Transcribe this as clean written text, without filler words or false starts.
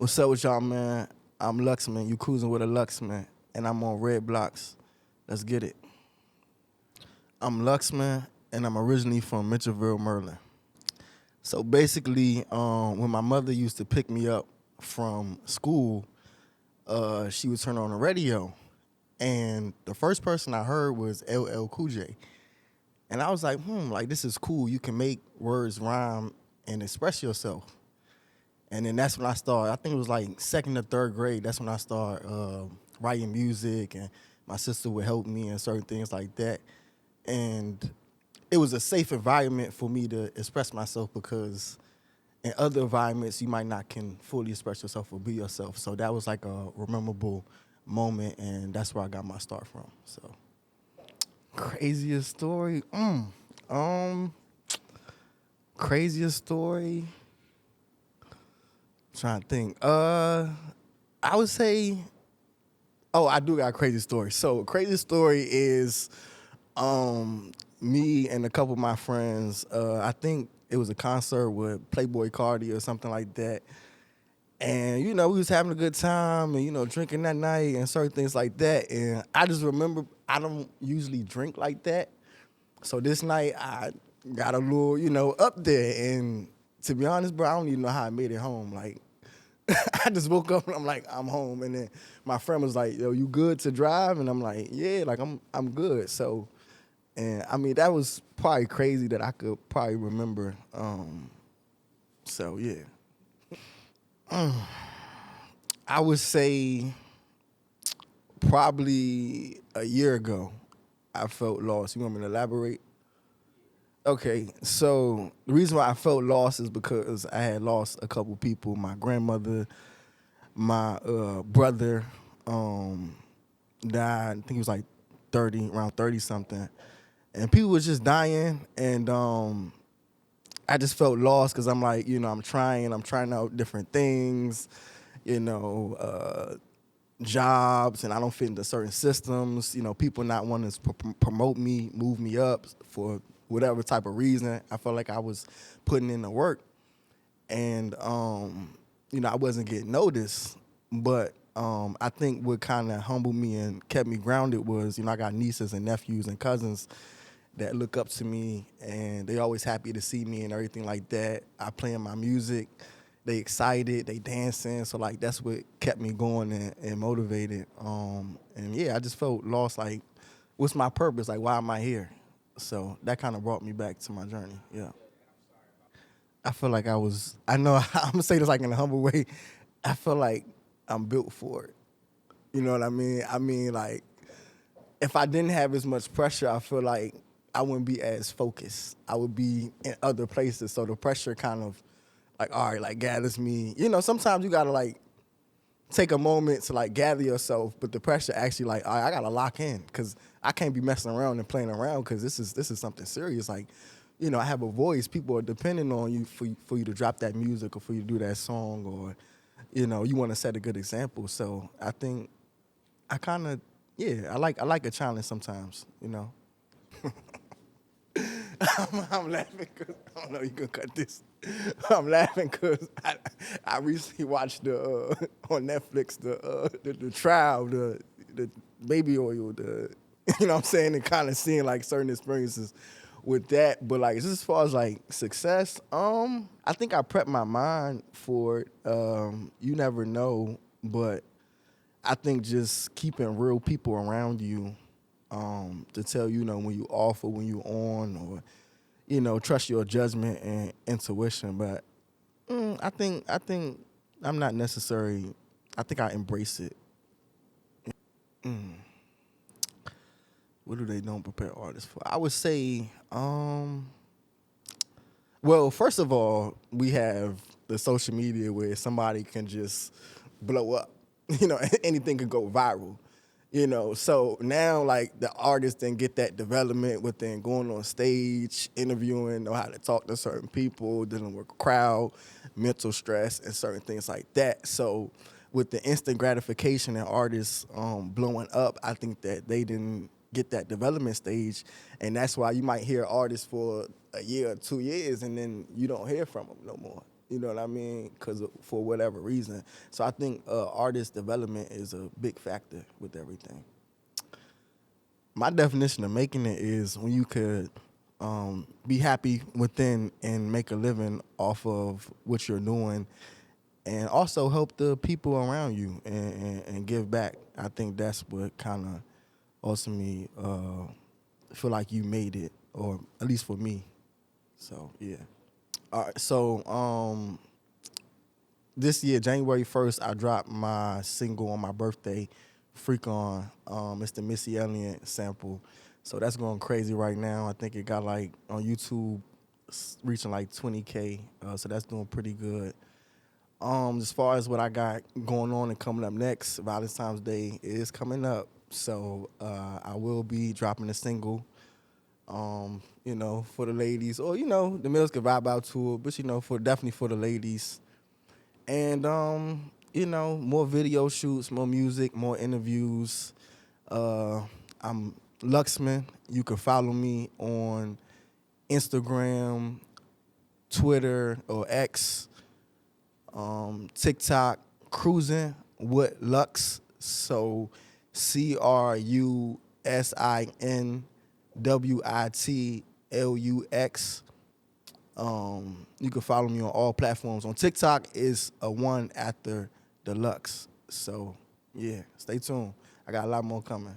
What's up with y'all, man? I'm Luxman. You cruising with a Luxman, and I'm on Redbloxx. Let's get it. I'm Luxman, and I'm originally from Mitchellville, Maryland. So basically, when my mother used to pick me up from school, she would turn on the radio, and the first person I heard was LL Cool J. And I was like, like this is cool. You can make words rhyme and express yourself. And then that's when I started. I think it was like second or third grade. That's when I started writing music, and my sister would help me and certain things like that. And it was a safe environment for me to express myself because in other environments you might not can fully express yourself or be yourself. So that was like a memorable moment, and that's where I got my start from. So craziest story, craziest story. Trying to think. I would say, I do got a crazy story. So crazy story is me and a couple of my friends, I think it was a concert with Playboy Cardi or something like that. And, we was having a good time and, drinking that night and certain things like that. And I just remember I don't usually drink like that. So this night I got a little, up there. And to be honest, bro, I don't even know how I made it home. Like, I just woke up and I'm like, I'm home. And then my friend was like, yo, you good to drive? And I'm like, yeah, like I'm good. So, and I mean, that was probably crazy that I could probably remember. So yeah. I would say probably a year ago, I felt lost. You want me to elaborate? Okay, so the reason why I felt lost is because I had lost a couple people. My grandmother, my brother died. I think he was like around 30 something. And people was just dying. And I just felt lost because I'm like, I'm trying out different things, jobs, and I don't fit into certain systems. People not wanting to promote me, move me up for whatever type of reason. I felt like I was putting in the work, and I wasn't getting noticed. But I think what kind of humbled me and kept me grounded was, I got nieces and nephews and cousins that look up to me, and they always happy to see me and everything like that. I playing my music, they excited, they dancing, so like that's what kept me going and motivated. And yeah, I just felt lost. Like, what's my purpose? Like, why am I here? So that kind of brought me back to my journey. Yeah, I feel like I know I'm gonna say this like in a humble way. I feel like I'm built for it. You know what I mean? I mean, like, if I didn't have as much pressure, I feel like I wouldn't be as focused. I would be in other places. So the pressure kind of like, all right, like gathers me. Sometimes you gotta like take a moment to like gather yourself, but the pressure actually like, all right, I gotta lock in because I can't be messing around and playing around because this is something serious. Like, I have a voice. People are depending on you for you to drop that music or for you to do that song, or you want to set a good example. So I think I kind of I like a challenge sometimes. I'm laughing because I don't know you can cut this. I'm laughing because I recently watched the on Netflix the trial, the baby oil, you know what I'm saying, and kind of seeing like certain experiences with that. But like just as far as like success, I think I prepped my mind for it. You never know, but I think just keeping real people around you to tell when you off or when you on, or trust your judgment and intuition. But I think I'm not necessarily. I think I embrace it. What do they don't prepare artists for? I would say, well, first of all, we have the social media where somebody can just blow up. Anything could go viral. So now like the artists then get that development within going on stage, interviewing, know how to talk to certain people, dealing with crowd, mental stress, and certain things like that. So with the instant gratification and artists blowing up, I think that they didn't get that development stage, and that's why you might hear artists for a year or 2 years and then you don't hear from them no more. You know what I mean? Because for whatever reason. So I think artist development is a big factor with everything. My definition of making it is when you could be happy within and make a living off of what you're doing, and also help the people around you and give back. I think that's what kind of ultimately feel like you made it, or at least for me. So yeah. All right. So this year, January 1st, I dropped my single on my birthday, Freak On. It's the Missy Elliott sample. So that's going crazy right now. I think it got like on YouTube reaching like 20K. So that's doing pretty good. As far as what I got going on and coming up next, Valentine's Day is coming up. So I will be dropping a single, for the ladies. Or, the males can vibe out to it, but, definitely for the ladies. And, more video shoots, more music, more interviews. I'm Luxman. You can follow me on Instagram, Twitter, or X, TikTok, Cruising with Lux. So CRUSINWITLUX. You can follow me on all platforms. On TikTok is a one after the Lux. So yeah, stay tuned. I got a lot more coming.